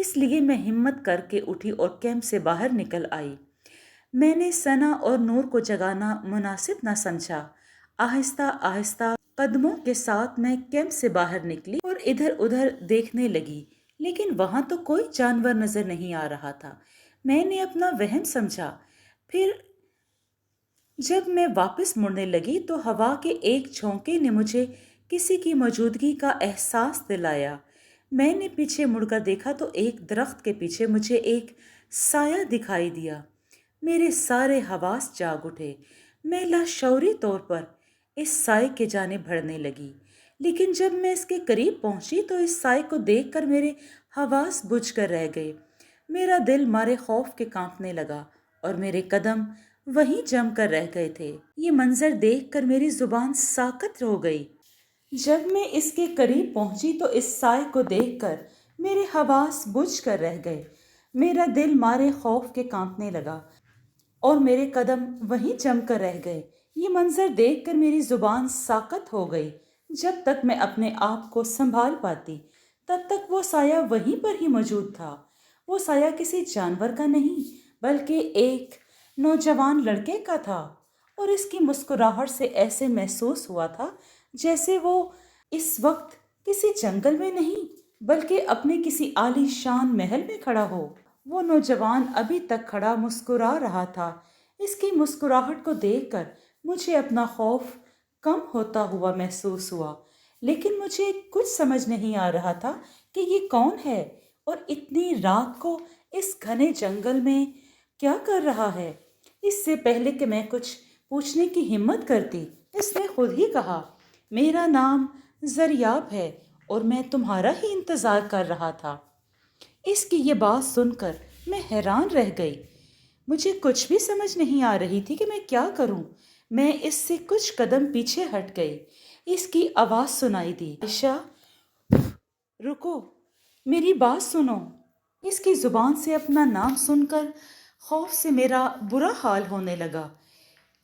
اس لیے میں ہمت کر کے اٹھی اور کیمپ سے باہر نکل آئی۔ میں نے ثنا اور نور کو جگانا مناسب نہ سمجھا۔ آہستہ آہستہ قدموں کے ساتھ میں کیمپ سے باہر نکلی اور ادھر ادھر دیکھنے لگی، لیکن وہاں تو کوئی جانور نظر نہیں آ رہا تھا۔ میں نے اپنا وہم سمجھا۔ پھر جب میں واپس مڑنے لگی تو ہوا کے ایک جھونکے نے مجھے کسی کی موجودگی کا احساس دلایا۔ میں نے پیچھے مڑ کر دیکھا تو ایک درخت کے پیچھے مجھے ایک سایہ دکھائی دیا۔ میرے سارے حواس جاگ اٹھے۔ میں لاشعوری طور پر اس سائے کے جانب بڑھنے لگی، لیکن جب میں اس کے قریب پہنچی تو اس سائے کو دیکھ کر میرے حواس بجھ کر رہ گئے۔ میرا دل مارے خوف کے کانپنے لگا اور میرے قدم وہیں جم کر رہ گئے تھے۔ یہ منظر دیکھ کر میری زبان ساکت ہو گئی۔ جب میں اس کے قریب پہنچی تو اس سائے کو دیکھ کر میرے حواس بجھ کر رہ گئے۔ میرا دل مارے خوف کے کانپنے لگا اور میرے قدم وہیں جم کر رہ گئے۔ یہ منظر دیکھ کر میری زبان ساکت ہو گئی۔ جب تک میں اپنے آپ کو سنبھال پاتی تب تک وہ سایہ وہیں پر ہی موجود تھا۔ وہ سایہ کسی جانور کا نہیں بلکہ ایک نوجوان لڑکے کا تھا، اور اس کی مسکراہٹ سے ایسے محسوس ہوا تھا جیسے وہ اس وقت کسی جنگل میں نہیں بلکہ اپنے کسی عالی شان محل میں کھڑا ہو۔ وہ نوجوان ابھی تک کھڑا مسکرا رہا تھا۔ اس کی مسکراہٹ کو دیکھ کر مجھے اپنا خوف کم ہوتا ہوا محسوس ہوا، لیکن مجھے کچھ سمجھ نہیں آ رہا تھا کہ یہ کون ہے اور اتنی رات کو اس گھنے جنگل میں کیا کر رہا ہے۔ اس سے پہلے کہ میں کچھ پوچھنے کی ہمت کرتی، اس نے خود ہی کہا، میرا نام زریاب ہے اور میں تمہارا ہی انتظار کر رہا تھا۔ اس کی یہ بات سن کر میں حیران رہ گئی۔ مجھے کچھ بھی سمجھ نہیں آ رہی تھی کہ میں کیا کروں۔ میں اس سے کچھ قدم پیچھے ہٹ گئی۔ اس کی آواز سنائی دی، عائشہ رکو، میری بات سنو۔ اس کی زبان سے اپنا نام سن کر خوف سے میرا برا حال ہونے لگا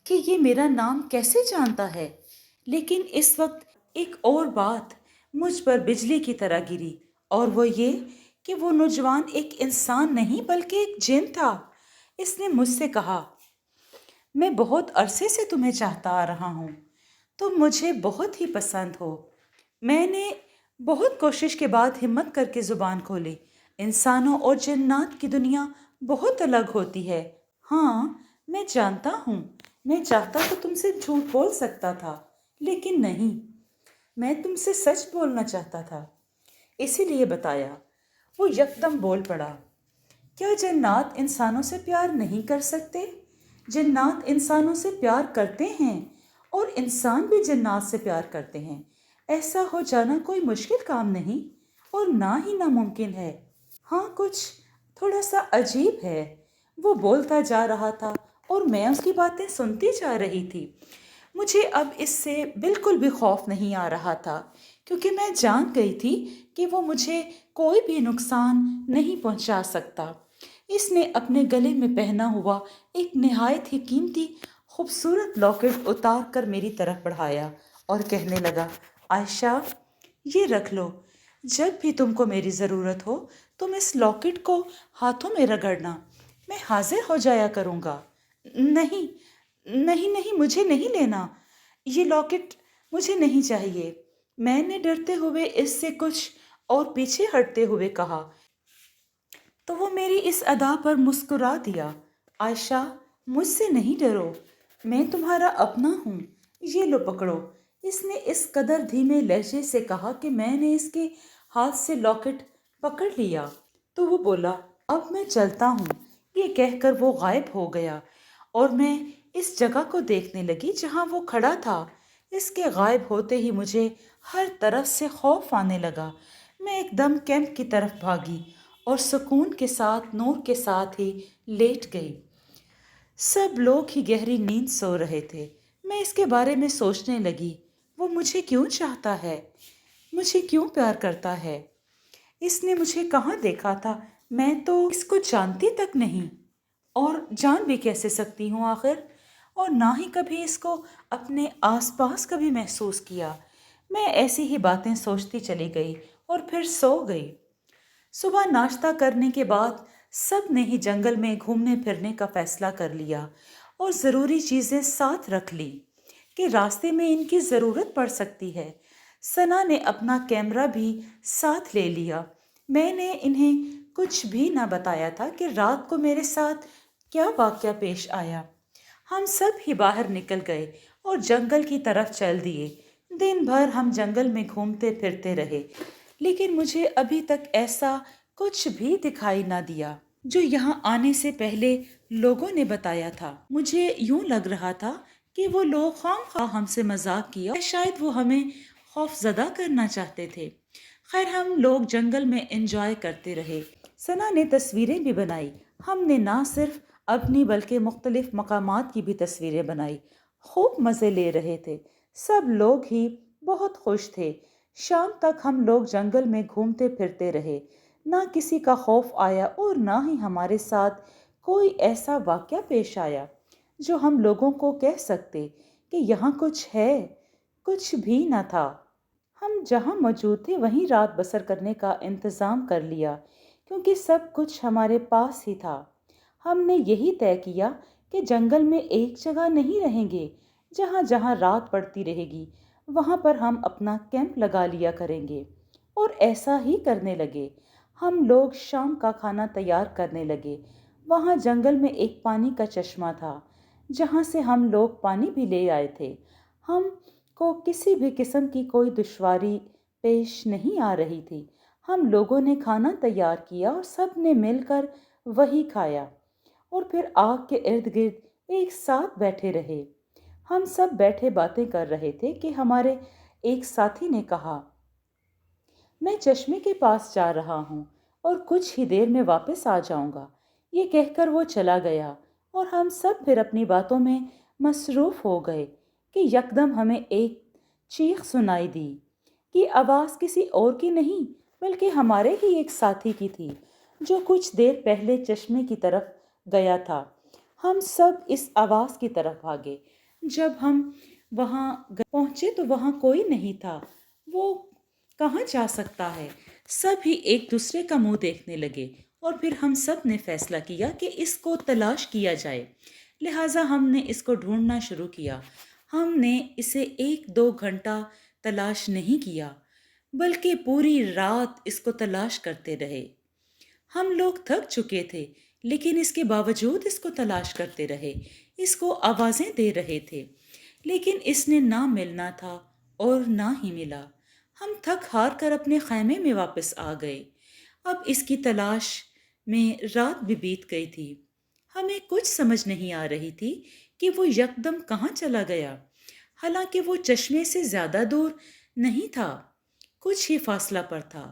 کہ یہ میرا نام کیسے جانتا ہے۔ لیکن اس وقت ایک اور بات مجھ پر بجلی کی طرح گری، اور وہ یہ کہ وہ نوجوان ایک انسان نہیں بلکہ ایک جن تھا۔ اس نے مجھ سے کہا، میں بہت عرصے سے تمہیں چاہتا آ رہا ہوں، تم مجھے بہت ہی پسند ہو۔ میں نے بہت کوشش کے بعد ہمت کر کے زبان کھولی، انسانوں اور جنات کی دنیا بہت الگ ہوتی ہے۔ ہاں میں جانتا ہوں، میں چاہتا تو تم سے جھوٹ بول سکتا تھا، لیکن نہیں، میں تم سے سچ بولنا چاہتا تھا، اسی لیے بتایا۔ وہ یکدم بول پڑا، کیا جنات انسانوں سے پیار نہیں کر سکتے؟ جنات انسانوں سے پیار کرتے ہیں اور انسان بھی جنات سے پیار کرتے ہیں۔ ایسا ہو جانا کوئی مشکل کام نہیں اور نہ ہی ناممکن ہے۔ ہاں کچھ تھوڑا سا عجیب ہے۔ وہ بولتا جا رہا تھا اور میں اس کی باتیں سنتی جا رہی تھی۔ مجھے اب اس سے بالکل بھی خوف نہیں آ رہا تھا، کیونکہ میں جان گئی تھی کہ وہ مجھے کوئی بھی نقصان نہیں پہنچا سکتا۔ اس نے اپنے گلے میں پہنا ہوا ایک نہایت ہی قیمتی خوبصورت لاکٹ اتار کر میری طرف بڑھایا اور کہنے لگا، عائشہ یہ رکھ لو، جب بھی تم کو میری ضرورت ہو تم اس لاکٹ کو ہاتھوں میں رگڑنا، میں حاضر ہو جایا کروں گا۔ نہیں نہیں نہیں، مجھے نہیں لینا، یہ لاکٹ مجھے نہیں چاہیے، میں نے ڈرتے ہوئے اس سے کچھ اور پیچھے ہٹتے ہوئے کہا۔ تو وہ میری اس ادا پر مسکرا دیا، عائشہ مجھ سے نہیں ڈرو، میں تمہارا اپنا ہوں، یہ لو پکڑو۔ اس نے اس قدر دھیمے لہجے سے کہا کہ میں نے اس کے ہاتھ سے لاکٹ پکڑ لیا۔ تو وہ بولا، اب میں چلتا ہوں۔ یہ کہہ کر وہ غائب ہو گیا اور میں اس جگہ کو دیکھنے لگی جہاں وہ کھڑا تھا۔ اس کے غائب ہوتے ہی مجھے ہر طرف سے خوف آنے لگا۔ میں ایک دم کیمپ کی طرف بھاگی اور سکون کے ساتھ نور کے ساتھ ہی لیٹ گئی۔ سب لوگ ہی گہری نیند سو رہے تھے۔ میں اس کے بارے میں سوچنے لگی، وہ مجھے کیوں چاہتا ہے؟ مجھے کیوں پیار کرتا ہے؟ اس نے مجھے کہاں دیکھا تھا؟ میں تو اس کو جانتی تک نہیں، اور جان بھی کیسے سکتی ہوں آخر؟ اور نہ ہی کبھی اس کو اپنے آس پاس کبھی محسوس کیا۔ میں ایسی ہی باتیں سوچتی چلی گئی اور پھر سو گئی۔ صبح ناشتہ کرنے کے بعد سب نے ہی جنگل میں گھومنے پھرنے کا فیصلہ کر لیا اور ضروری چیزیں ساتھ رکھ لی کہ راستے میں ان کی ضرورت پڑ سکتی ہے۔ ثنا نے اپنا کیمرہ بھی ساتھ لے لیا۔ میں نے انہیں کچھ بھی نہ بتایا تھا کہ رات کو میرے ساتھ کیا واقعہ پیش آیا۔ ہم سب ہی باہر نکل گئے اور جنگل کی طرف چل دیے۔ دن بھر ہم جنگل میں گھومتے پھرتے رہے، لیکن مجھے ابھی تک ایسا کچھ بھی دکھائی نہ دیا جو یہاں آنے سے پہلے لوگوں نے بتایا تھا۔ مجھے یوں لگ رہا تھا کہ وہ لوگ خواہ ہم سے مذاق کیا، شاید وہ ہمیں خوف زدہ کرنا چاہتے تھے۔ خیر، ہم لوگ جنگل میں انجوائے کرتے رہے۔ ثنا نے تصویریں بھی بنائی۔ ہم نے نہ صرف اپنی بلکہ مختلف مقامات کی بھی تصویریں بنائی۔ خوب مزے لے رہے تھے۔ سب لوگ ہی بہت خوش تھے۔ شام تک ہم لوگ جنگل میں گھومتے پھرتے رہے۔ نہ کسی کا خوف آیا اور نہ ہی ہمارے ساتھ کوئی ایسا واقعہ پیش آیا جو ہم لوگوں کو کہہ سکتے کہ یہاں کچھ ہے۔ کچھ بھی نہ تھا۔ ہم جہاں موجود تھے وہیں رات بسر کرنے کا انتظام کر لیا، کیونکہ سب کچھ ہمارے پاس ہی تھا۔ ہم نے یہی طے کیا کہ جنگل میں ایک جگہ نہیں رہیں گے۔ جہاں جہاں رات پڑتی رہے گی وہاں پر ہم اپنا کیمپ لگا لیا کریں گے، اور ایسا ہی کرنے لگے۔ ہم لوگ شام کا کھانا تیار کرنے لگے۔ وہاں جنگل میں ایک پانی کا چشمہ تھا جہاں سے ہم لوگ پانی بھی لے آئے تھے۔ ہم کو کسی بھی قسم کی کوئی دشواری پیش نہیں آ رہی تھی۔ ہم لوگوں نے کھانا تیار کیا اور سب نے مل کر وہی کھایا، اور پھر آگ کے ارد گرد ایک ساتھ بیٹھے رہے۔ ہم سب بیٹھے باتیں کر رہے تھے کہ ہمارے ایک ساتھی نے کہا، میں چشمے کے پاس جا رہا ہوں اور کچھ ہی دیر میں واپس آ جاؤں گا۔ یہ کہہ کر وہ چلا گیا اور ہم سب پھر اپنی باتوں میں مصروف ہو گئے کہ یکدم ہمیں ایک چیخ سنائی دی، کہ آواز کسی اور کی نہیں بلکہ ہمارے ہی ایک ساتھی کی تھی جو کچھ دیر پہلے چشمے کی طرف گیا تھا۔ ہم سب اس آواز کی طرف بھاگے۔ جب ہم وہاں پہنچے تو وہاں کوئی نہیں تھا۔ وہ کہاں جا سکتا ہے؟ سب ہی ایک دوسرے کا منہ دیکھنے لگے، اور پھر ہم سب نے فیصلہ کیا کہ اس کو تلاش کیا جائے۔ لہٰذا ہم نے اس کو ڈھونڈنا شروع کیا۔ ہم نے اسے 1-2 گھنٹہ تلاش نہیں کیا بلکہ پوری رات اس کو تلاش کرتے رہے۔ ہم لوگ تھک چکے تھے، لیکن اس کے باوجود اس کو تلاش کرتے رہے، اس کو آوازیں دے رہے تھے، لیکن اس نے نہ ملنا تھا اور نہ ہی ملا۔ ہم تھک ہار کر اپنے خیمے میں واپس آ گئے۔ اب اس کی تلاش میں رات بھی بیت گئی تھی۔ ہمیں کچھ سمجھ نہیں آ رہی تھی کہ وہ یکدم کہاں چلا گیا، حالانکہ وہ چشمے سے زیادہ دور نہیں تھا، کچھ ہی فاصلہ پر تھا،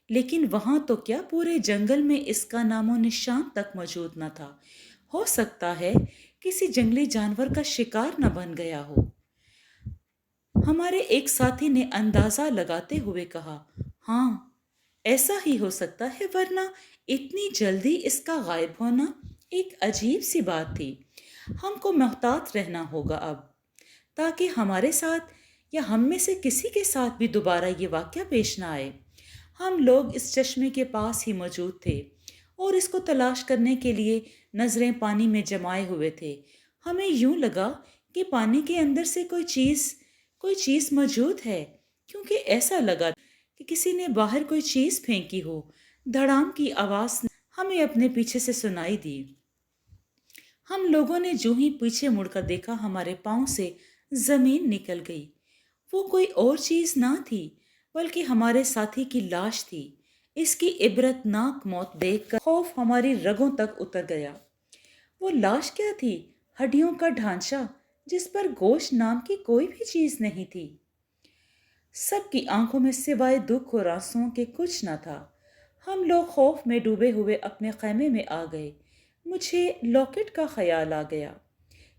لیکن وہاں تو کیا پورے جنگل میں اس کا نام و نشان تک موجود نہ تھا۔ ہو سکتا ہے کسی جنگلی جانور کا شکار نہ بن گیا ہو۔ ہمارے ایک ساتھی نے اندازہ لگاتے ہوئے کہا، ہاں ایسا ہی ہو سکتا ہے، ورنہ اتنی جلدی اس کا غائب ہونا ایک عجیب سی بات تھی۔ ہم کو محتاط رہنا ہوگا اب، تاکہ ہمارے ساتھ یا ہم میں سے کسی کے ساتھ بھی دوبارہ یہ واقعہ پیش نہ آئے۔ ہم لوگ اس چشمے کے پاس ہی موجود تھے اور اس کو تلاش کرنے کے لیے نظریں پانی میں جمائے ہوئے تھے۔ ہمیں یوں لگا کہ پانی کے اندر سے کوئی چیز موجود ہے، کیونکہ ایسا لگا کہ کسی نے باہر کوئی چیز پھینکی ہو۔ دھڑام کی آواز ہمیں اپنے پیچھے سے سنائی دی۔ ہم لوگوں نے جو ہی پیچھے مڑ کر دیکھا، ہمارے پاؤں سے زمین نکل گئی۔ وہ کوئی اور چیز نہ تھی بلکہ ہمارے ساتھی کی لاش تھی۔ اس کی عبرت ناک موت دیکھ کر خوف ہماری رگوں تک اتر گیا۔ وہ لاش کیا تھی؟ ہڈیوں کا ڈھانچہ جس پر گوشت نام کی کوئی بھی چیز نہیں تھی۔ سب کی آنکھوں میں سوائے دکھ اور آنسوؤں کے کچھ نہ تھا۔ ہم لوگ خوف میں ڈوبے ہوئے اپنے خیمے میں آ گئے۔ مجھے لاکٹ کا خیال آ گیا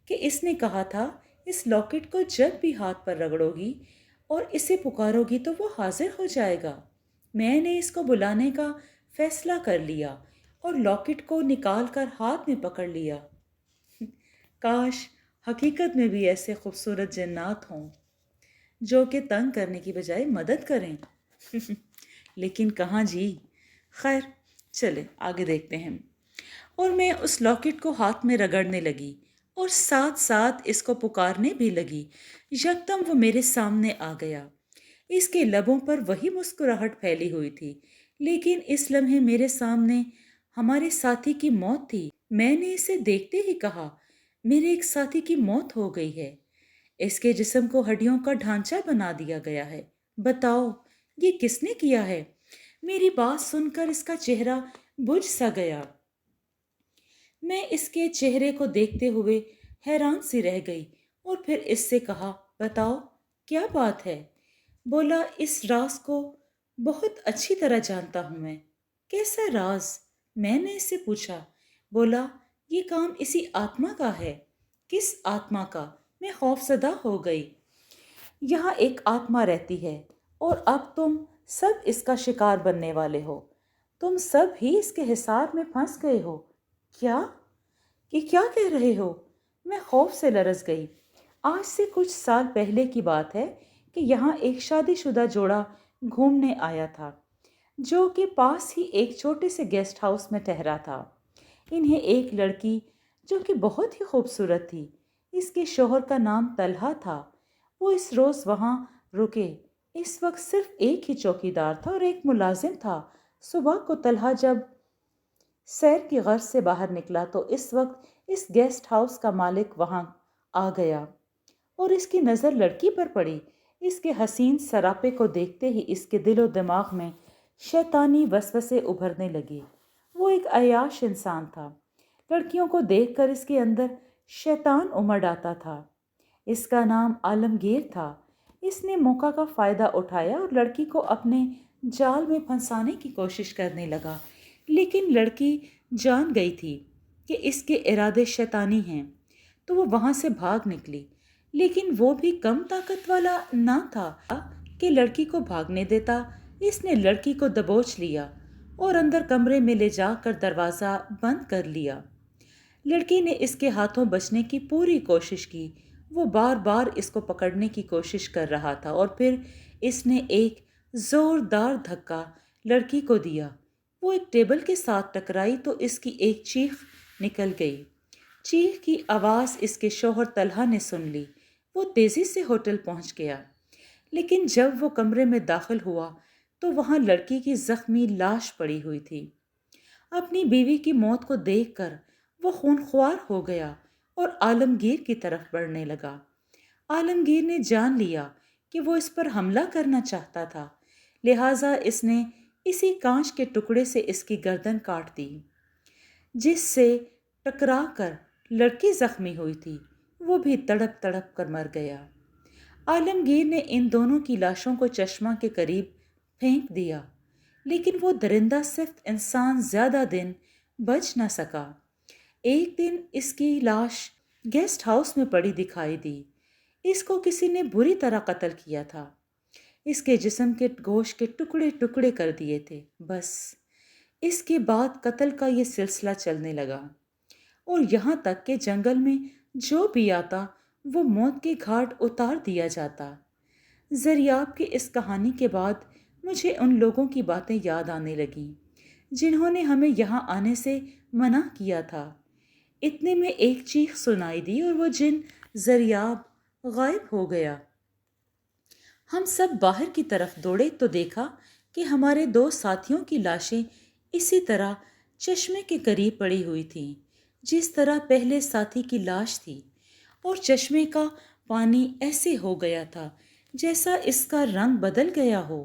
کہ اس نے کہا تھا، اس لاکٹ کو جب بھی ہاتھ پر رگڑو گی اور اسے پکارو گی تو وہ حاضر ہو جائے گا۔ میں نے اس کو بلانے کا فیصلہ کر لیا اور لاکٹ کو نکال کر ہاتھ میں پکڑ لیا۔ کاش حقیقت میں بھی ایسے خوبصورت جنات ہوں جو کہ تنگ کرنے کی بجائے مدد کریں۔ لیکن کہاں جی، خیر چلے آگے دیکھتے ہیں۔ اور میں اس لاکٹ کو ہاتھ میں رگڑنے لگی اور ساتھ ساتھ اس کو پکارنے بھی لگی۔ یکدم وہ میرے سامنے آ گیا۔ اس کے لبوں پر وہی مسکراہٹ پھیلی ہوئی تھی، لیکن اس لمحے میرے سامنے ہمارے ساتھی کی موت تھی۔ میں نے اسے دیکھتے ہی کہا، میرے ایک ساتھی کی موت ہو گئی ہے۔ اس کے جسم کو ہڈیوں کا ڈھانچہ بنا دیا گیا ہے۔ بتاؤ یہ کس نے کیا ہے؟ میری بات سن کر اس کا چہرہ بجھ سا گیا۔ میں اس کے چہرے کو دیکھتے ہوئے حیران سی رہ گئی اور پھر اس سے کہا، بتاؤ کیا بات ہے؟ بولا، اس راز کو بہت اچھی طرح جانتا ہوں میں۔ کیسا راز؟ میں نے اس سے پوچھا۔ بولا، یہ کام اسی آتما کا ہے۔ کس آتما کا؟ میں خوف زدہ ہو گئی۔ یہاں ایک آتما رہتی ہے اور اب تم سب اس کا شکار بننے والے ہو۔ تم سب ہی اس کے حصار میں پھنس گئے ہو۔ کیا؟ یہ کیا کہہ رہے ہو؟ میں خوف سے لرز گئی۔ آج سے کچھ سال پہلے کی بات ہے کہ یہاں ایک شادی شدہ جوڑا گھومنے آیا تھا، جو کہ پاس ہی ایک چھوٹے سے گیسٹ ہاؤس میں ٹھہرا تھا۔ انہیں ایک لڑکی جو کہ بہت ہی خوبصورت تھی، اس کے شوہر کا نام طلحہ تھا، وہ اس روز وہاں رکے۔ اس وقت صرف ایک ہی چوکیدار تھا اور ایک ملازم تھا۔ صبح کو طلحہ جب سیر کی غرض سے باہر نکلا تو اس وقت اس گیسٹ ہاؤس کا مالک وہاں آ گیا اور اس کی نظر لڑکی پر پڑی۔ اس کے حسین سراپے کو دیکھتے ہی اس کے دل و دماغ میں شیطانی وسوسے ابھرنے لگے۔ وہ ایک عیاش انسان تھا۔ لڑکیوں کو دیکھ کر اس کے اندر شیطان امڑ آتا تھا۔ اس کا نام عالمگیر تھا۔ اس نے موقع کا فائدہ اٹھایا اور لڑکی کو اپنے جال میں پھنسانے کی کوشش کرنے لگا، لیکن لڑکی جان گئی تھی کہ اس کے ارادے شیطانی ہیں، تو وہ وہاں سے بھاگ نکلی۔ لیکن وہ بھی کم طاقت والا نہ تھا کہ لڑکی کو بھاگنے دیتا۔ اس نے لڑکی کو دبوچ لیا اور اندر کمرے میں لے جا کر دروازہ بند کر لیا۔ لڑکی نے اس کے ہاتھوں بچنے کی پوری کوشش کی۔ وہ بار بار اس کو پکڑنے کی کوشش کر رہا تھا اور پھر اس نے ایک زوردار دھکا لڑکی کو دیا۔ وہ ایک ٹیبل کے ساتھ ٹکرائی تو اس کی ایک چیخ نکل گئی۔ چیخ کی آواز اس کے شوہر طلحہ نے سن لی۔ وہ تیزی سے ہوٹل پہنچ گیا، لیکن جب وہ کمرے میں داخل ہوا تو وہاں لڑکی کی زخمی لاش پڑی ہوئی تھی۔ اپنی بیوی کی موت کو دیکھ کر وہ خونخوار ہو گیا اور عالمگیر کی طرف بڑھنے لگا۔ عالمگیر نے جان لیا کہ وہ اس پر حملہ کرنا چاہتا تھا، لہٰذا اس نے اسی کانچ کے ٹکڑے سے اس کی گردن کاٹ دی، جس سے ٹکرا کر لڑکی زخمی ہوئی تھی۔ وہ بھی تڑپ تڑپ کر مر گیا۔ عالمگیر نے ان دونوں کی لاشوں کو چشمہ کے قریب پھینک دیا، لیکن وہ درندہ صرف انسان زیادہ دن بچ نہ سکا۔ ایک دن اس کی لاش گیسٹ ہاؤس میں پڑی دکھائی دی۔ اس کو کسی نے بری طرح قتل کیا تھا۔ اس کے جسم کے گوشت کے ٹکڑے ٹکڑے کر دیے تھے۔ بس اس کے بعد قتل کا یہ سلسلہ چلنے لگا اور یہاں تک کہ جنگل میں جو بھی آتا وہ موت کے گھاٹ اتار دیا جاتا۔ زریاب کی اس کہانی کے بعد مجھے ان لوگوں کی باتیں یاد آنے لگیں جنہوں نے ہمیں یہاں آنے سے منع کیا تھا۔ اتنے میں ایک چیخ سنائی دی اور وہ جن زریاب غائب ہو گیا۔ ہم سب باہر کی طرف دوڑے تو دیکھا کہ ہمارے دو ساتھیوں کی لاشیں اسی طرح چشمے کے قریب پڑی ہوئی تھیں جس طرح پہلے ساتھی کی لاش تھی، اور چشمے کا پانی ایسے ہو گیا تھا جیسا اس کا رنگ بدل گیا ہو،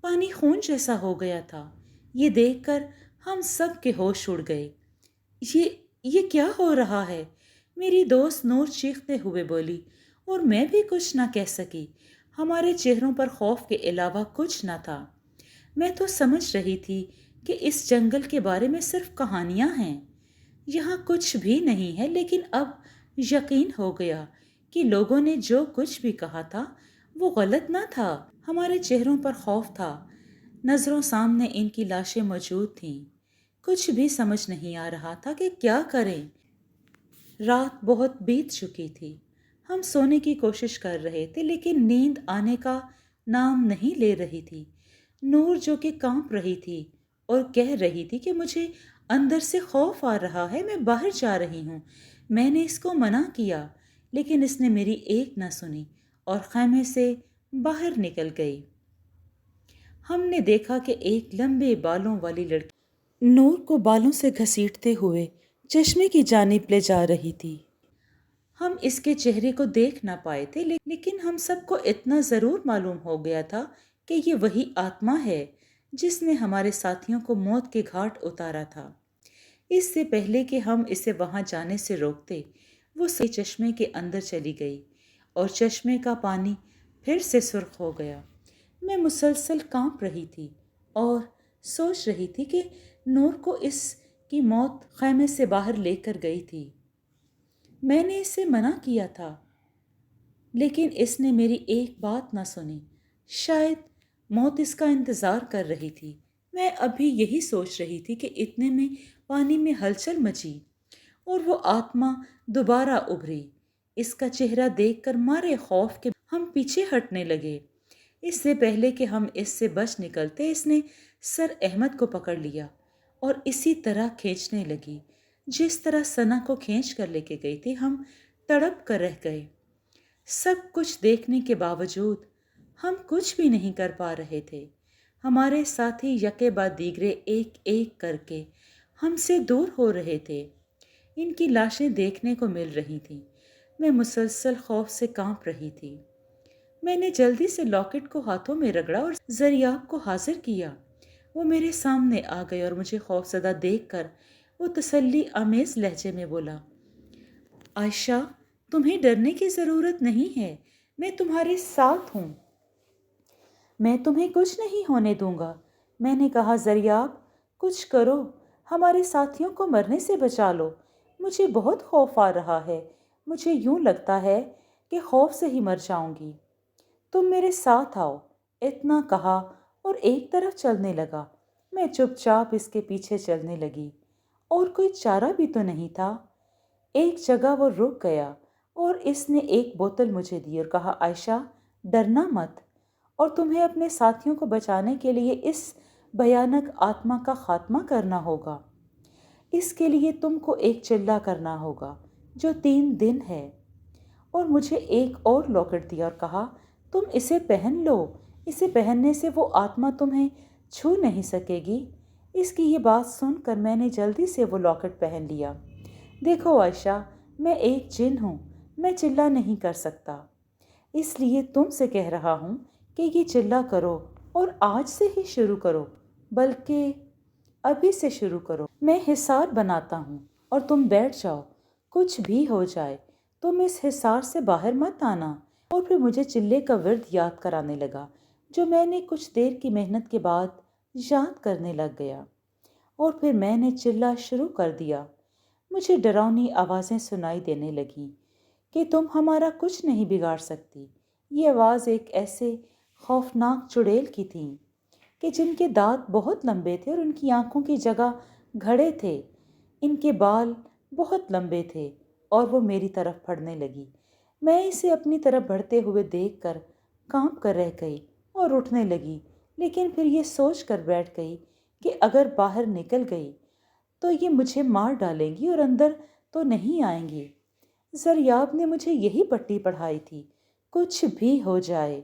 پانی خون جیسا ہو گیا تھا۔ یہ دیکھ کر ہم سب کے ہوش اڑ گئے۔ یہ کیا ہو رہا ہے؟ میری دوست نور چیختے ہوئے بولی، اور میں بھی کچھ نہ کہہ سکی۔ ہمارے چہروں پر خوف کے علاوہ کچھ نہ تھا۔ میں تو سمجھ رہی تھی کہ اس جنگل کے بارے میں صرف کہانیاں ہیں، یہاں کچھ بھی نہیں ہے، لیکن اب یقین ہو گیا کہ لوگوں نے جو کچھ بھی کہا تھا وہ غلط نہ تھا۔ ہمارے چہروں پر خوف تھا، نظروں سامنے ان کی لاشیں موجود تھیں۔ کچھ بھی سمجھ نہیں آ رہا تھا کہ کیا کریں۔ رات بہت بیت چکی تھی۔ ہم سونے کی کوشش کر رہے تھے، لیکن نیند آنے کا نام نہیں لے رہی تھی۔ نور جو کہ کانپ رہی تھی اور کہہ رہی تھی کہ مجھے اندر سے خوف آ رہا ہے، میں باہر جا رہی ہوں۔ میں نے اس کو منع کیا لیکن اس نے میری ایک نہ سنی اور خیمے سے باہر نکل گئی۔ ہم نے دیکھا کہ ایک لمبے بالوں والی لڑکی نور کو بالوں سے گھسیٹتے ہوئے چشمے کی جانب لے جا رہی تھی۔ ہم اس کے چہرے کو دیکھ نہ پائے تھے لیکن ہم سب کو اتنا ضرور معلوم ہو گیا تھا کہ یہ وہی آتما ہے جس نے ہمارے ساتھیوں کو موت کے گھاٹ اتارا تھا۔ اس سے پہلے کہ ہم اسے وہاں جانے سے روکتے، وہ چشمے کے اندر چلی گئی اور چشمے کا پانی پھر سے سرخ ہو گیا۔ میں مسلسل کانپ رہی تھی اور سوچ رہی تھی کہ نور کو اس کی موت خیمے سے باہر لے کر گئی تھی۔ میں نے اسے منع کیا تھا لیکن اس نے میری ایک بات نہ سنی۔ شاید موت اس کا انتظار کر رہی تھی۔ میں ابھی یہی سوچ رہی تھی کہ اتنے میں پانی میں ہلچل مچی اور وہ آتما دوبارہ ابھری۔ اس کا چہرہ دیکھ کر مارے خوف کے ہم پیچھے ہٹنے لگے۔ اس سے پہلے کہ ہم اس سے بچ نکلتے، اس نے سر احمد کو پکڑ لیا اور اسی طرح کھینچنے لگی جس طرح ثنا کو کھینچ کر لے کے گئی تھی۔ ہم تڑپ کر رہ گئے۔ سب کچھ دیکھنے کے باوجود ہم کچھ بھی نہیں کر پا رہے تھے۔ ہمارے ساتھی یکے بعد دیگرے ایک ایک کر کے ہم سے دور ہو رہے تھے۔ ان کی لاشیں دیکھنے کو مل رہی تھیں۔ میں مسلسل خوف سے کانپ رہی تھی۔ میں نے جلدی سے لاکٹ کو ہاتھوں میں رگڑا اور زریاب کو حاضر کیا۔ وہ میرے سامنے آ گئے اور مجھے خوفزدہ دیکھ کر وہ تسلی آمیز لہجے میں بولا، عائشہ، تمہیں ڈرنے کی ضرورت نہیں ہے، میں تمہارے ساتھ ہوں، میں تمہیں کچھ نہیں ہونے دوں گا۔ میں نے کہا، زریاب، کچھ کرو، ہمارے ساتھیوں کو مرنے سے بچا لو، مجھے بہت خوف آ رہا ہے، مجھے یوں لگتا ہے کہ خوف سے ہی مر جاؤں گی، تم میرے ساتھ آؤ۔ اتنا کہا اور ایک طرف چلنے لگا۔ میں چپ چاپ اس کے پیچھے چلنے لگی، اور کوئی چارہ بھی تو نہیں تھا۔ ایک جگہ وہ رک گیا اور اس نے ایک بوتل مجھے دی اور کہا، عائشہ، ڈرنا مت، اور تمہیں اپنے ساتھیوں کو بچانے کے لیے اس بھیانک آتما کا خاتمہ کرنا ہوگا۔ اس کے لیے تم کو ایک چلہ کرنا ہوگا جو 3 دن ہے۔ اور مجھے ایک اور لاکٹ دیا اور کہا، تم اسے پہن لو، اسے پہننے سے وہ آتما تمہیں چھو نہیں سکے گی۔ اس کی یہ بات سن کر میں نے جلدی سے وہ لاکٹ پہن لیا۔ دیکھو عائشہ، میں ایک جن ہوں، میں چلہ نہیں کر سکتا، اس لیے تم سے کہہ رہا ہوں کہ یہ چلہ کرو، اور آج سے ہی شروع کرو، بلکہ ابھی سے شروع کرو۔ میں حصار بناتا ہوں اور تم بیٹھ جاؤ، کچھ بھی ہو جائے تم اس حصار سے باہر مت آنا۔ اور پھر مجھے چلے کا ورد یاد کرانے لگا جو میں نے کچھ دیر کی محنت کے بعد یاد کرنے لگ گیا، اور پھر میں نے چلہ شروع کر دیا۔ مجھے ڈراؤنی آوازیں سنائی دینے لگیں کہ تم ہمارا کچھ نہیں بگاڑ سکتی۔ یہ آواز ایک ایسے خوفناک چڑیل کی تھی کہ جن کے دانت بہت لمبے تھے اور ان کی آنکھوں کی جگہ گھڑے تھے، ان کے بال بہت لمبے تھے، اور وہ میری طرف بڑھنے لگی۔ میں اسے اپنی طرف بڑھتے ہوئے دیکھ کر کانپ کر رہ گئی اور اٹھنے لگی، لیکن پھر یہ سوچ کر بیٹھ گئی کہ اگر باہر نکل گئی تو یہ مجھے مار ڈالیں گی اور اندر تو نہیں آئیں گی۔ زریاب نے مجھے یہی پٹی پڑھائی تھی، کچھ بھی ہو جائے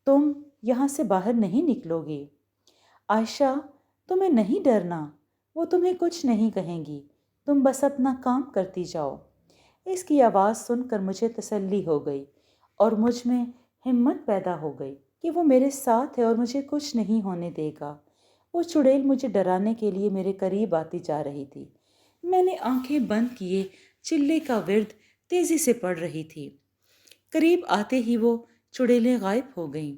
تم یہاں سے باہر نہیں نکلو گی۔ عائشہ، تمہیں نہیں ڈرنا، وہ تمہیں کچھ نہیں کہیں گی، تم بس اپنا کام کرتی جاؤ۔ اس کی آواز سن کر مجھے تسلی ہو گئی اور مجھ میں ہمت پیدا ہو گئی کہ وہ میرے ساتھ ہے اور مجھے کچھ نہیں ہونے دے گا۔ وہ چڑیل مجھے ڈرانے کے لیے میرے قریب آتی جا رہی تھی۔ میں نے آنکھیں بند کیے چلے کا ورد تیزی سے پڑھ رہی تھی۔ قریب آتے ہی وہ چڑیلیں غائب ہو گئیں۔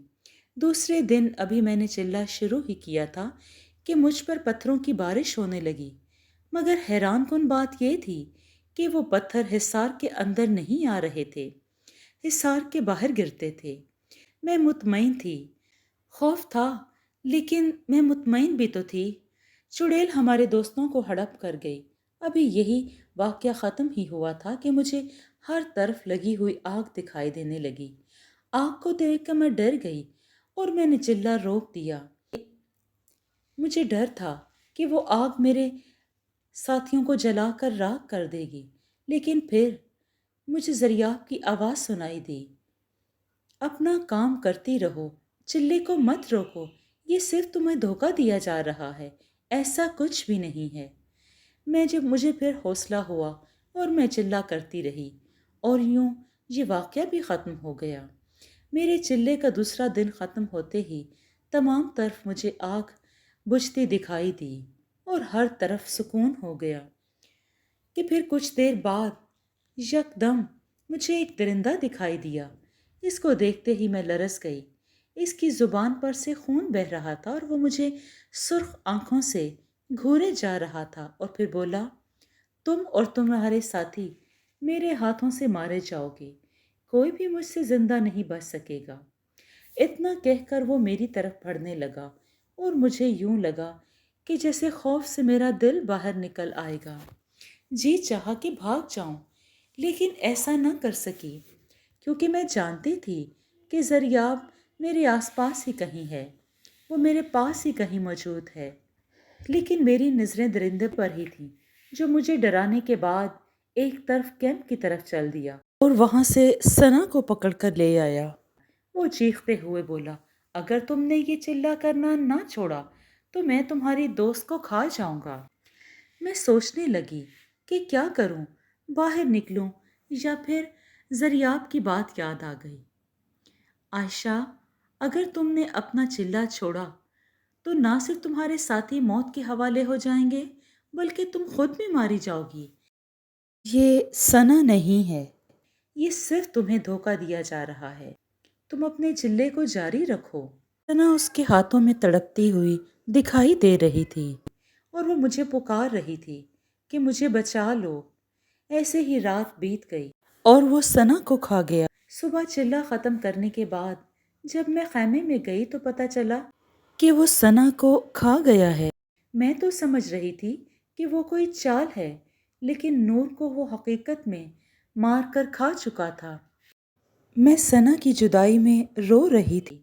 دوسرے دن ابھی میں نے چلہ شروع ہی کیا تھا کہ مجھ پر پتھروں کی بارش ہونے لگی، مگر حیران کن بات یہ تھی کہ وہ پتھر حصار کے اندر نہیں آ رہے تھے، حصار کے باہر گرتے تھے۔ میں مطمئن تھی، خوف تھا لیکن میں مطمئن بھی تو تھی۔ چڑیل ہمارے دوستوں کو ہڑپ کر گئی۔ ابھی یہی واقعہ ختم ہی ہوا تھا کہ مجھے ہر طرف لگی ہوئی آگ دکھائی دینے لگی۔ آگ کو دیکھ کر میں ڈر گئی اور میں نے چلہ روک دیا۔ مجھے ڈر تھا کہ وہ آگ میرے ساتھیوں کو جلا کر راکھ کر دے گی، لیکن پھر مجھے زریاب کی آواز سنائی دی، اپنا کام کرتی رہو، چلے کو مت روکو، یہ صرف تمہیں دھوکہ دیا جا رہا ہے، ایسا کچھ بھی نہیں ہے۔ مجھے پھر حوصلہ ہوا اور میں چلا کرتی رہی، اور یوں یہ واقعہ بھی ختم ہو گیا۔ میرے چلے کا دوسرا دن ختم ہوتے ہی تمام طرف مجھے آگ بجھتی دکھائی دی اور ہر طرف سکون ہو گیا کہ پھر کچھ دیر بعد یکدم مجھے ایک درندہ دکھائی دیا۔ اس کو دیکھتے ہی میں لرز گئی۔ اس کی زبان پر سے خون بہہ رہا تھا اور وہ مجھے سرخ آنکھوں سے گھورے جا رہا تھا اور پھر بولا، تم اور تمہارے ساتھی میرے ہاتھوں سے مارے جاؤ گے، کوئی بھی مجھ سے زندہ نہیں بچ سکے گا۔ اتنا کہہ کر وہ میری طرف بڑھنے لگا اور مجھے یوں لگا کہ جیسے خوف سے میرا دل باہر نکل آئے گا۔ جی چاہا کہ بھاگ جاؤں، لیکن ایسا نہ کر سکی کیونکہ میں جانتی تھی کہ زریاب میرے آس پاس ہی کہیں ہے، وہ میرے پاس ہی کہیں موجود ہے۔ لیکن میری نظریں درندے پر ہی تھیں جو مجھے ڈرانے کے بعد ایک طرف کیمپ کی طرف چل دیا اور وہاں سے ثنا کو پکڑ کر لے آیا۔ وہ چیختے ہوئے بولا، اگر تم نے یہ چلا کرنا نہ چھوڑا تو میں تمہاری دوست کو کھا جاؤں گا۔ میں سوچنے لگی کہ کیا کروں، باہر نکلوں یا پھر زریاب کی بات یاد آ گئی۔ عائشہ، اگر تم نے اپنا چلا چھوڑا تو نہ صرف تمہارے ساتھی موت کے حوالے ہو جائیں گے بلکہ تم خود بھی ماری جاؤ گی۔ یہ ثنا نہیں ہے، یہ صرف تمہیں دھوکہ دیا جا رہا ہے، تم اپنے چلے کو جاری رکھو۔ ثنا اس کے ہاتھوں میں تڑپتی ہوئی دکھائی دے رہی تھی اور وہ مجھے پکار رہی تھی کہ مجھے بچا لو۔ ایسے ہی رات بیت گئی اور وہ ثنا کو کھا گیا۔ صبح چلا ختم کرنے کے بعد جب میں خیمے میں گئی تو پتہ چلا کہ وہ ثنا کو کھا گیا ہے۔ میں تو سمجھ رہی تھی کہ وہ کوئی چال ہے، لیکن نور کو وہ حقیقت میں مار کر کھا چکا تھا۔ میں ثنا کی جدائی میں رو رہی تھی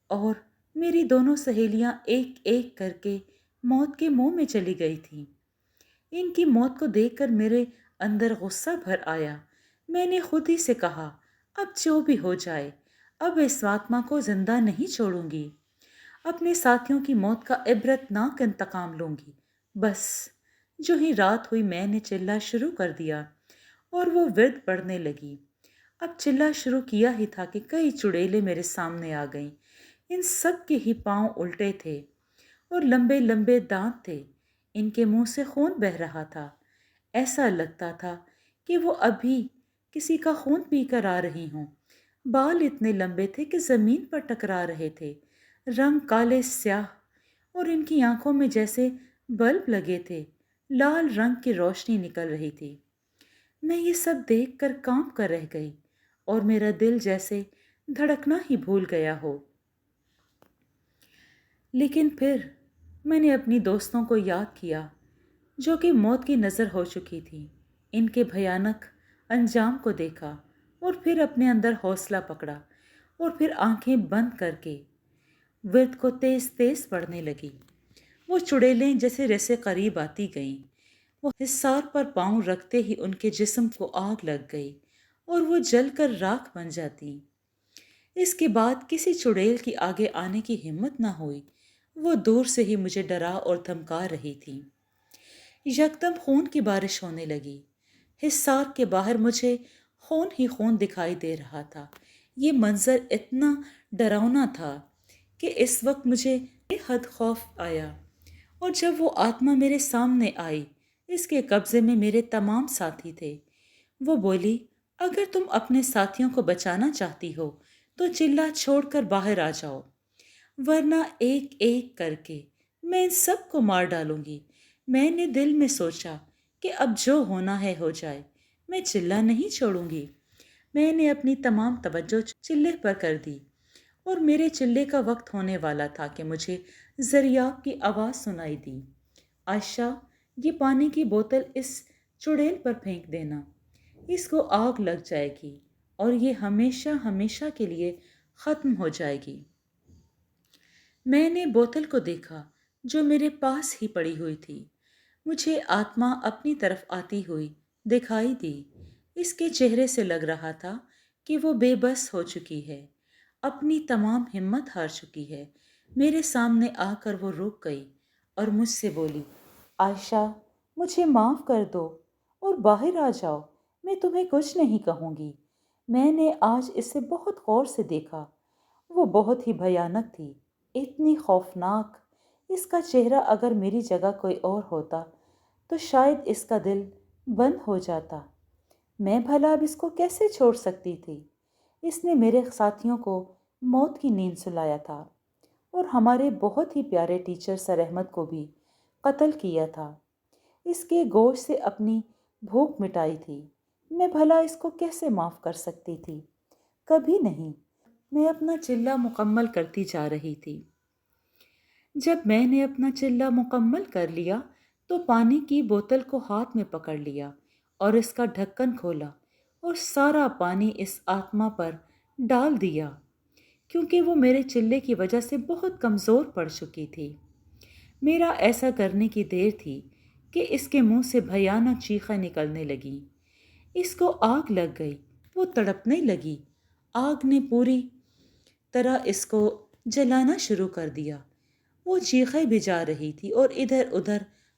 اور میری دونوں سہیلیاں ایک ایک کر کے موت کے منہ میں چلی گئی تھیں۔ ان کی موت کو دیکھ کر میرے اندر غصہ بھر آیا۔ میں نے خود ہی سے کہا، اب جو بھی ہو جائے، اب اس فاطمہ کو زندہ نہیں چھوڑوں گی، اپنے ساتھیوں کی موت کا عبرتناک انتقام لوں گی۔ بس جو ہی رات ہوئی میں نے چلا شروع کر دیا اور وہ ورد پڑھنے لگی۔ اب چلا شروع کیا ہی تھا کہ کئی چڑیلیں میرے سامنے آ گئیں۔ ان سب کے ہی پاؤں الٹے تھے اور لمبے لمبے دانت تھے، ان کے منہ سے خون بہہ رہا تھا۔ ایسا لگتا تھا کہ وہ ابھی کسی کا خون پی کر آ رہی ہوں۔ بال اتنے لمبے تھے کہ زمین پر ٹکرا رہے تھے، رنگ کالے سیاہ، اور ان کی آنکھوں میں جیسے بلب لگے تھے، لال رنگ کی روشنی نکل رہی تھی۔ میں یہ سب دیکھ کر کانپ کر رہ گئی اور میرا دل جیسے دھڑکنا ہی بھول گیا ہو۔ لیکن پھر میں نے اپنی دوستوں کو یاد کیا جو کہ موت کی نظر ہو چکی تھی، ان کے بھیانک انجام کو دیکھا اور پھر اپنے اندر حوصلہ پکڑا اور پھر آنکھیں بند کر کے ورد کو تیز تیز پڑھنے لگی۔ وہ چڑیلیں جیسے ریسے قریب آتی گئیں، وہ حصار پر پاؤں رکھتے ہی ان کے جسم کو آگ لگ گئی اور وہ جل کر راکھ بن جاتی۔ اس کے بعد کسی چڑیل کی آگے آنے کی ہمت نہ ہوئی، وہ دور سے ہی مجھے ڈرا اور دھمکا رہی تھی۔ یکدم خون کی بارش ہونے لگی۔ حصار کے باہر مجھے خون ہی خون دکھائی دے رہا تھا۔ یہ منظر اتنا ڈراؤنا تھا کہ اس وقت مجھے بے حد خوف آیا، اور جب وہ آتما میرے سامنے آئی، اس کے قبضے میں میرے تمام ساتھی تھے۔ وہ بولی، اگر تم اپنے ساتھیوں کو بچانا چاہتی ہو تو چلا چھوڑ کر باہر آ جاؤ، ورنہ ایک ایک کر کے میں ان سب کو مار ڈالوں گی۔ میں نے دل میں سوچا کہ اب جو ہونا ہے ہو جائے، میں چلا نہیں چھوڑوں گی۔ میں نے اپنی تمام توجہ چلے پر کر دی اور میرے چلے کا وقت ہونے والا تھا کہ مجھے زریاب کی آواز سنائی دی، عائشہ، یہ پانی کی بوتل اس چڑیل پر پھینک دینا، اس کو آگ لگ جائے گی اور یہ ہمیشہ ہمیشہ کے لیے ختم ہو جائے گی۔ میں نے بوتل کو دیکھا جو میرے پاس ہی پڑی ہوئی تھی۔ مجھے آتما اپنی طرف آتی ہوئی دکھائی دی۔ اس کے چہرے سے لگ رہا تھا کہ وہ بے بس ہو چکی ہے، اپنی تمام ہمت ہار چکی ہے۔ میرے سامنے آ کر وہ رک گئی اور مجھ سے بولی، عائشہ مجھے معاف کر دو اور باہر آ جاؤ، میں تمہیں کچھ نہیں کہوں گی۔ میں نے آج اسے بہت غور سے دیکھا، وہ بہت ہی بھیانک تھی، اتنی خوفناک۔ اس کا چہرہ اگر میری جگہ کوئی اور ہوتا تو شاید اس کا دل بند ہو جاتا۔ میں بھلا اب اس کو کیسے چھوڑ سکتی تھی؟ اس نے میرے ساتھیوں کو موت کی نیند سلایا تھا اور ہمارے بہت ہی پیارے ٹیچر سر احمد کو بھی قتل کیا تھا۔ اس کے گوشت سے اپنی بھوک مٹائی تھی۔ میں بھلا اس کو کیسے معاف کر سکتی تھی؟ کبھی نہیں۔ میں اپنا چلہ مکمل کرتی جا رہی تھی۔ جب میں نے اپنا چلہ مکمل کر لیا تو پانی کی بوتل کو ہاتھ میں پکڑ لیا اور اس کا ڈھکن کھولا اور سارا پانی اس آتما پر ڈال دیا، کیونکہ وہ میرے چلے کی وجہ سے بہت کمزور پڑ چکی تھی۔ میرا ایسا کرنے کی دیر تھی کہ اس کے منہ سے بھیانک چیخیں نکلنے لگیں۔ اس کو آگ لگ گئی، وہ تڑپنے لگی۔ آگ نے پوری طرح اس کو جلانا شروع کر دیا۔ وہ چیخیں بھی جا رہی تھی اور ادھر ادھر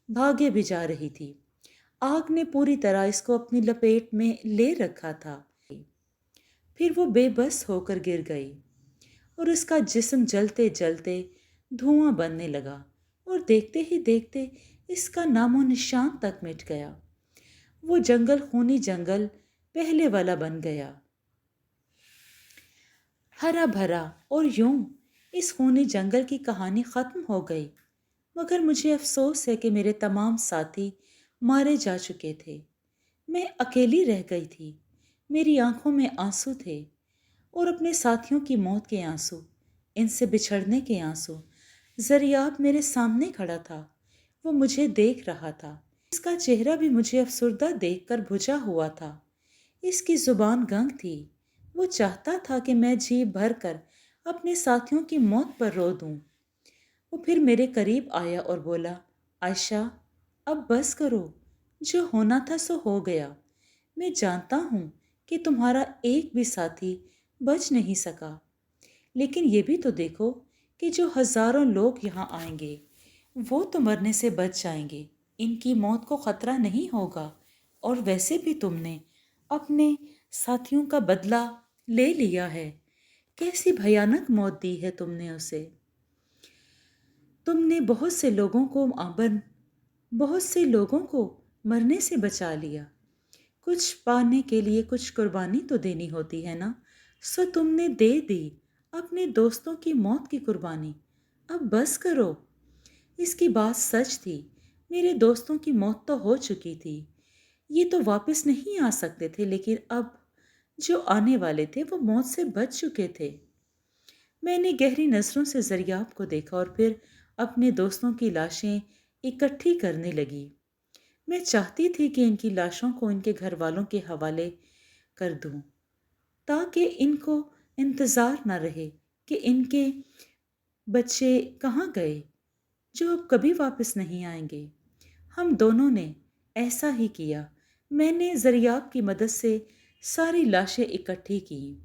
بھاگے بھی جا رہی تھی۔ آگ نے پوری طرح اس کو اپنی لپیٹ میں لے رکھا تھا۔ پھر وہ بے بس ہو کر گر گئی اور اس کا جسم جلتے جلتے دھواں بننے لگا اور دیکھتے ہی دیکھتے اس کا نام و نشان تک مٹ گیا۔ وہ جنگل خونی جنگل پہلے والا بن گیا، ہرا بھرا، اور یوں اس خونی جنگل کی کہانی ختم ہو گئی۔ مگر مجھے افسوس ہے کہ میرے تمام ساتھی مارے جا چکے تھے۔ میں اکیلی رہ گئی تھی۔ میری آنکھوں میں آنسو تھے اور اپنے ساتھیوں کی موت کے آنسو، ان سے بچھڑنے کے آنسو۔ زریاب میرے سامنے کھڑا تھا، وہ مجھے دیکھ رہا تھا۔ اس کا چہرہ بھی مجھے افسردہ دیکھ کر بجھا ہوا تھا۔ اس کی زبان گنگ تھی۔ وہ چاہتا تھا کہ میں جی بھر کر اپنے ساتھیوں کی موت پر رو دوں۔ وہ پھر میرے قریب آیا اور بولا، عائشہ اب بس کرو، جو ہونا تھا سو ہو گیا۔ میں جانتا ہوں کہ تمہارا ایک بھی ساتھی بچ نہیں سکا، لیکن یہ بھی تو دیکھو کہ جو ہزاروں لوگ یہاں آئیں گے وہ تو مرنے سے بچ جائیں گے، ان کی موت کو خطرہ نہیں ہوگا۔ اور ویسے بھی تم نے اپنے ساتھیوں کا بدلہ لے لیا ہے۔ کیسی بھیانک موت دی ہے تم نے اسے۔ تم نے بہت سے لوگوں کو مرنے سے بچا لیا۔ کچھ پانے کے لیے کچھ قربانی تو دینی ہوتی ہے نا، سو تم نے دے دی اپنے دوستوں کی موت کی قربانی۔ اب بس کرو۔ اس کی بات سچ تھی، میرے دوستوں کی موت تو ہو چکی تھی، یہ تو واپس نہیں آ سکتے تھے، لیکن اب جو آنے والے تھے وہ موت سے بچ چکے تھے۔ میں نے گہری نظروں سے زریاب کو دیکھا اور پھر اپنے دوستوں کی لاشیں اکٹھی کرنے لگی۔ میں چاہتی تھی کہ ان کی لاشوں کو ان کے گھر والوں کے حوالے کر دوں تاکہ ان کو انتظار نہ رہے کہ ان کے بچے کہاں گئے جو اب کبھی واپس نہیں آئیں گے۔ ہم دونوں نے ایسا ہی کیا۔ میں نے زریاب کی مدد سے ساری لاشیں اکٹھی کی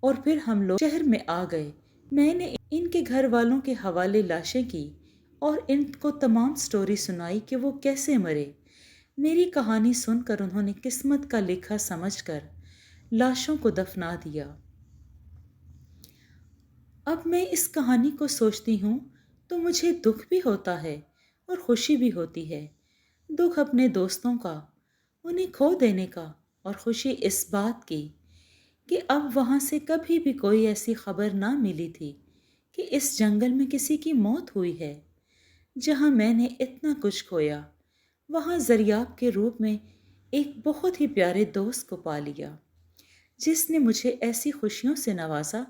اور پھر ہم لوگ شہر میں آ گئے۔ میں نے ان کے گھر والوں کے حوالے لاشیں کی اور ان کو تمام سٹوری سنائی کہ وہ کیسے مرے۔ میری کہانی سن کر انہوں نے قسمت کا لکھا سمجھ کر لاشوں کو دفنا دیا۔ اب میں اس کہانی کو سوچتی ہوں تو مجھے دکھ بھی ہوتا ہے اور خوشی بھی ہوتی ہے۔ دکھ اپنے دوستوں کا، انہیں کھو دینے کا، اور خوشی اس بات کی کہ اب وہاں سے کبھی بھی کوئی ایسی خبر نہ ملی تھی کہ اس جنگل میں کسی کی موت ہوئی ہے۔ جہاں میں نے اتنا کچھ کھویا، وہاں زریاب کے روپ میں ایک بہت ہی پیارے دوست کو پا لیا، جس نے مجھے ایسی خوشیوں سے نوازا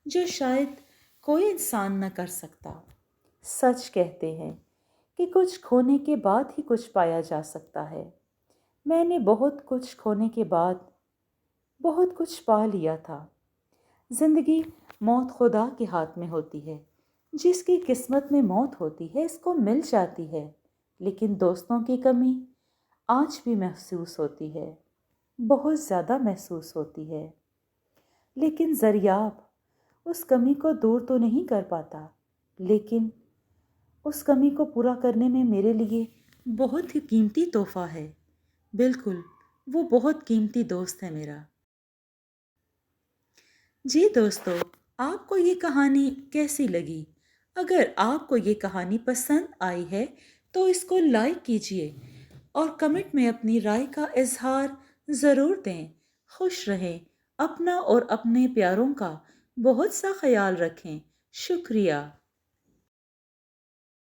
جو شاید کوئی انسان نہ کر سکتا۔ سچ کہتے ہیں کہ کچھ کھونے کے بعد ہی کچھ پایا جا سکتا ہے۔ میں نے بہت کچھ کھونے کے بعد بہت کچھ پا لیا تھا۔ زندگی موت خدا کے ہاتھ میں ہوتی ہے، جس کی قسمت میں موت ہوتی ہے اس کو مل جاتی ہے، لیکن دوستوں کی کمی آج بھی محسوس ہوتی ہے، بہت زیادہ محسوس ہوتی ہے۔ لیکن زریاب اس کمی کو دور تو نہیں کر پاتا، لیکن اس کمی کو پورا کرنے میں میرے لیے بہت ہی قیمتی تحفہ ہے۔ بالکل، وہ بہت قیمتی دوست ہے میرا۔ جی دوستو، آپ کو یہ کہانی کیسی لگی؟ اگر آپ کو یہ کہانی پسند آئی ہے تو اس کو لائک کیجئے اور کمنٹ میں اپنی رائے کا اظہار ضرور دیں۔ خوش رہیں، اپنا اور اپنے پیاروں کا بہت سا خیال رکھیں۔ شکریہ۔